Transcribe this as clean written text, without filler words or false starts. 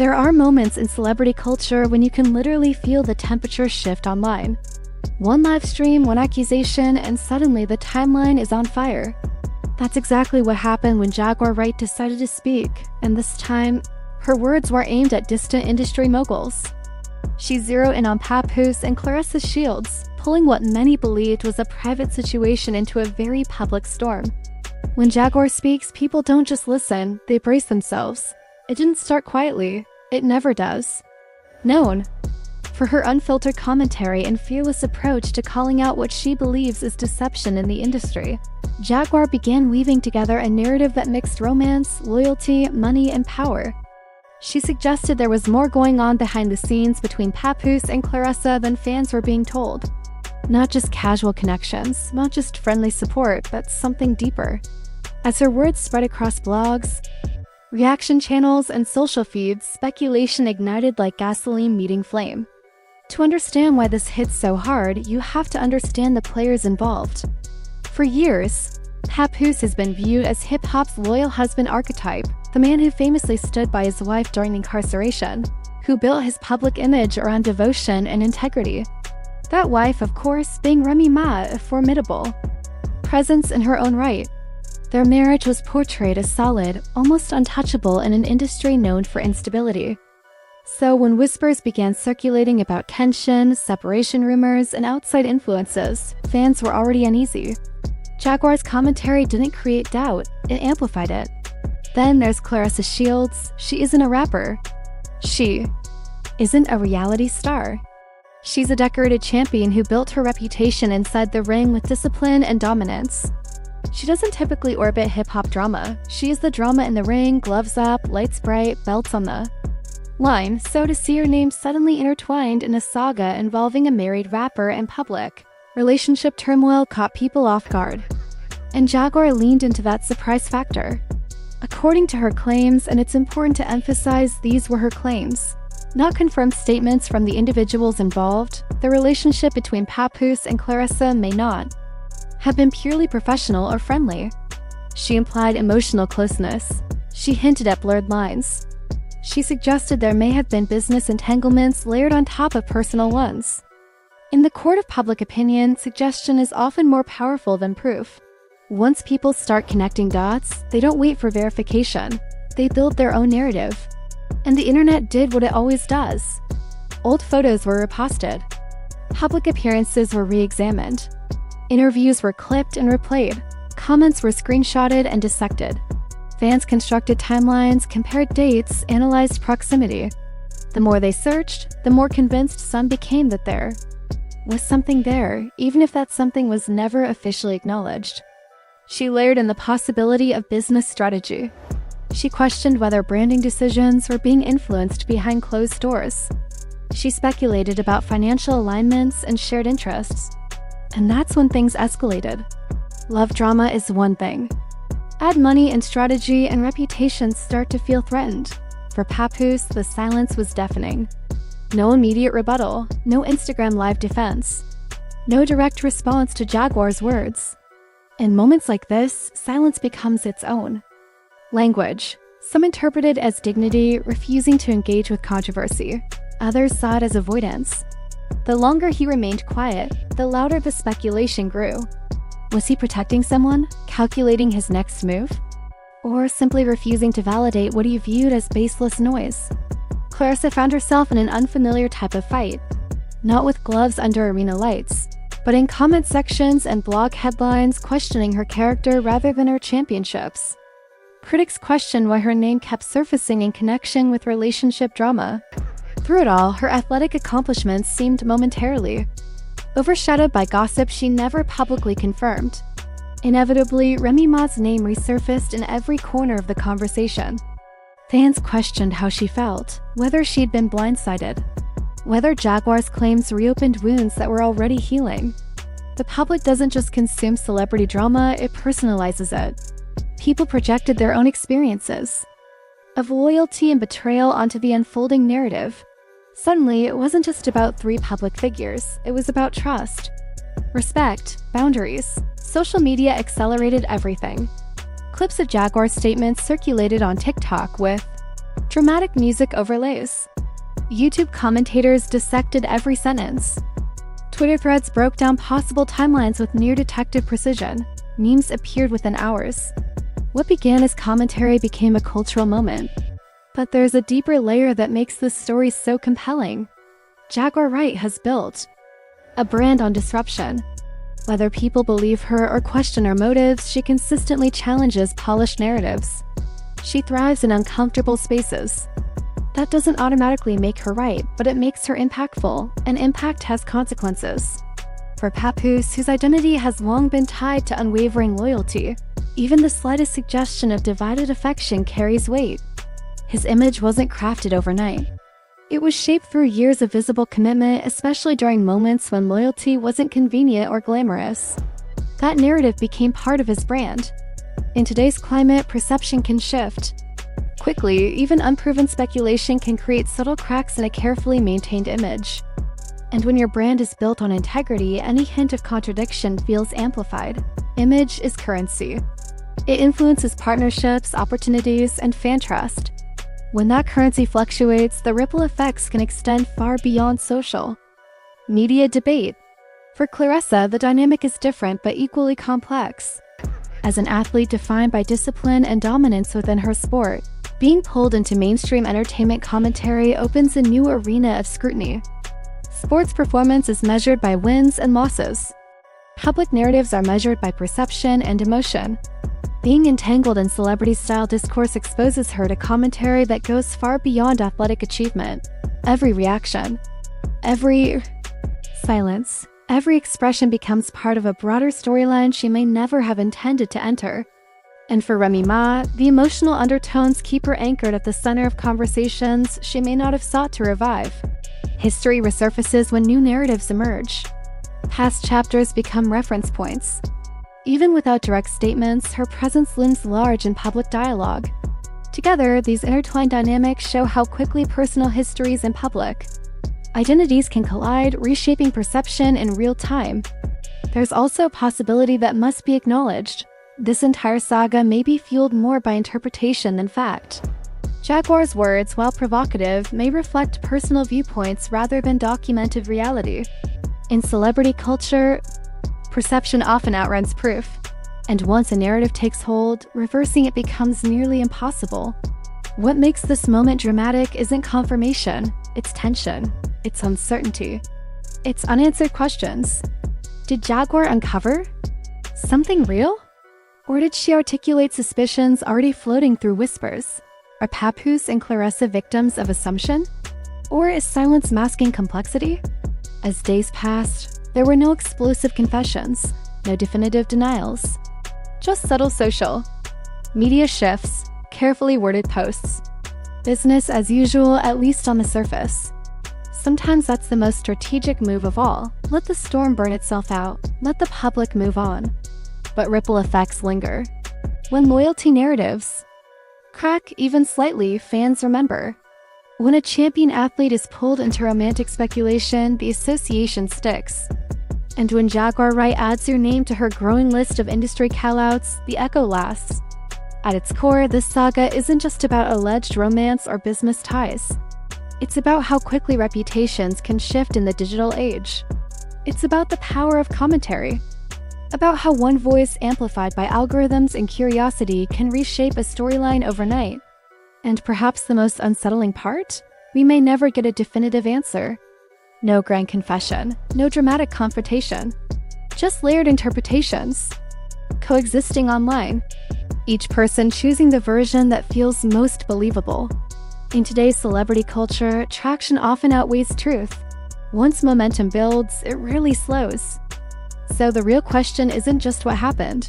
There are moments in celebrity culture when you can literally feel the temperature shift online. One live stream, one accusation, and suddenly the timeline is on fire. That's exactly what happened when Jaguar Wright decided to speak, and this time, her words were aimed at distant industry moguls. She zeroed in on Papoose and Claressa Shields, pulling what many believed was a private situation into a very public storm. When Jaguar speaks, people don't just listen, they brace themselves. It didn't start quietly. It never does. Known for her unfiltered commentary and fearless approach to calling out what she believes is deception in the industry, Jaguar began weaving together a narrative that mixed romance, loyalty, money, and power. She suggested there was more going on behind the scenes between Papoose and Claressa than fans were being told. Not just casual connections, not just friendly support, but something deeper. As her words spread across blogs, reaction channels, and social feeds, speculation ignited like gasoline meeting flame. To understand why this hits so hard, you have to understand the players involved. For years, Papoose has been viewed as hip-hop's loyal husband archetype, the man who famously stood by his wife during incarceration, who built his public image around devotion and integrity. That wife, of course, being Remy Ma, a formidable presence in her own right. Their marriage was portrayed as solid, almost untouchable in an industry known for instability. So when whispers began circulating about tension, separation rumors, and outside influences, fans were already uneasy. Jaguar's commentary didn't create doubt, it amplified it. Then there's Claressa Shields. She isn't a rapper. She isn't a reality star. She's a decorated champion who built her reputation inside the ring with discipline and dominance. She doesn't typically orbit hip-hop drama. She is the drama in the ring, gloves up, lights bright, belts on the line. So to see her name suddenly intertwined in a saga involving a married rapper and public relationship turmoil caught people off guard. And Jaguar leaned into that surprise factor. According to her claims, and it's important to emphasize these were her claims, not confirmed statements from the individuals involved, the relationship between Papoose and Claressa may not have been purely professional or friendly. She implied emotional closeness. She hinted at blurred lines. She suggested there may have been business entanglements layered on top of personal ones. In the court of public opinion, suggestion is often more powerful than proof. Once people start connecting dots, they don't wait for verification. They build their own narrative. And the internet did what it always does. Old photos were reposted. Public appearances were re-examined. Interviews were clipped and replayed. Comments were screenshotted and dissected. Fans constructed timelines, compared dates, analyzed proximity. The more they searched, the more convinced some became that there was something there, even if that something was never officially acknowledged. She layered in the possibility of business strategy. She questioned whether branding decisions were being influenced behind closed doors. She speculated about financial alignments and shared interests. And that's when things escalated. Love drama is one thing. Add money and strategy and reputations start to feel threatened. For Papoose, the silence was deafening. No immediate rebuttal, no Instagram live defense, no direct response to Jaguar's words. In moments like this, silence becomes its own language. Some interpret it as dignity, refusing to engage with controversy. Others saw it as avoidance. The longer he remained quiet, the louder the speculation grew. Was he protecting someone, calculating his next move? Or simply refusing to validate what he viewed as baseless noise? Claressa found herself in an unfamiliar type of fight. Not with gloves under arena lights, but in comment sections and blog headlines questioning her character rather than her championships. Critics questioned why her name kept surfacing in connection with relationship drama. Through it all, her athletic accomplishments seemed momentarily overshadowed by gossip she never publicly confirmed. Inevitably, Remy Ma's name resurfaced in every corner of the conversation. Fans questioned how she felt, whether she'd been blindsided, whether Jaguar's claims reopened wounds that were already healing. The public doesn't just consume celebrity drama, it personalizes it. People projected their own experiences of loyalty and betrayal onto the unfolding narrative. Suddenly, it wasn't just about three public figures, it was about trust, respect, boundaries. Social media accelerated everything. Clips of Jaguar's statements circulated on TikTok with Dramatic music overlays. YouTube commentators dissected every sentence. Twitter threads broke down possible timelines with near-detective precision. Memes appeared within hours. What began as commentary became a cultural moment. But there's a deeper layer that makes this story so compelling. Jaguar Wright has built a brand on disruption. Whether people believe her or question her motives, she consistently challenges polished narratives. She thrives in uncomfortable spaces. That doesn't automatically make her right, but it makes her impactful, and impact has consequences. For Papoose, whose identity has long been tied to unwavering loyalty, even the slightest suggestion of divided affection carries weight. His image wasn't crafted overnight. It was shaped through years of visible commitment, especially during moments when loyalty wasn't convenient or glamorous. That narrative became part of his brand. In today's climate, perception can shift quickly. Even unproven speculation can create subtle cracks in a carefully maintained image. And when your brand is built on integrity, any hint of contradiction feels amplified. Image is currency. It influences partnerships, opportunities, and fan trust. When that currency fluctuates, the ripple effects can extend far beyond social media debate. For Claressa, the dynamic is different but equally complex. As an athlete defined by discipline and dominance within her sport, being pulled into mainstream entertainment commentary opens a new arena of scrutiny. Sports performance is measured by wins and losses. Public narratives are measured by perception and emotion. Being entangled in celebrity-style discourse exposes her to commentary that goes far beyond athletic achievement. Every reaction, every silence, every expression becomes part of a broader storyline she may never have intended to enter. And for Remy Ma, the emotional undertones keep her anchored at the center of conversations she may not have sought to revive. History resurfaces when new narratives emerge. Past chapters become reference points. Even without direct statements, her presence looms large in public dialogue. Together, these intertwined dynamics show how quickly personal histories and public identities can collide, reshaping perception in real time. There's also a possibility that must be acknowledged. This entire saga may be fueled more by interpretation than fact. Jaguar's words, while provocative, may reflect personal viewpoints rather than documented reality. In celebrity culture, perception often outruns proof, and once a narrative takes hold, reversing it becomes nearly impossible. What makes this moment dramatic isn't confirmation, it's tension, it's uncertainty, it's unanswered questions. Did Jaguar uncover something real? Or did she articulate suspicions already floating through whispers? Are Papoose and Claressa victims of assumption? Or is silence masking complexity? As days passed, there were no explosive confessions, no definitive denials, just subtle social media shifts, carefully worded posts. Business as usual, at least on the surface. Sometimes that's the most strategic move of all. Let the storm burn itself out, let the public move on. But ripple effects linger. When loyalty narratives crack even slightly, fans remember. When a champion athlete is pulled into romantic speculation, the association sticks. And when Jaguar Wright adds her name to her growing list of industry callouts, the echo lasts. At its core, this saga isn't just about alleged romance or business ties. It's about how quickly reputations can shift in the digital age. It's about the power of commentary. About how one voice amplified by algorithms and curiosity can reshape a storyline overnight. And perhaps the most unsettling part? We may never get a definitive answer. No grand confession, no dramatic confrontation. Just layered interpretations, coexisting online. Each person choosing the version that feels most believable. In today's celebrity culture, traction often outweighs truth. Once momentum builds, it rarely slows. So the real question isn't just what happened.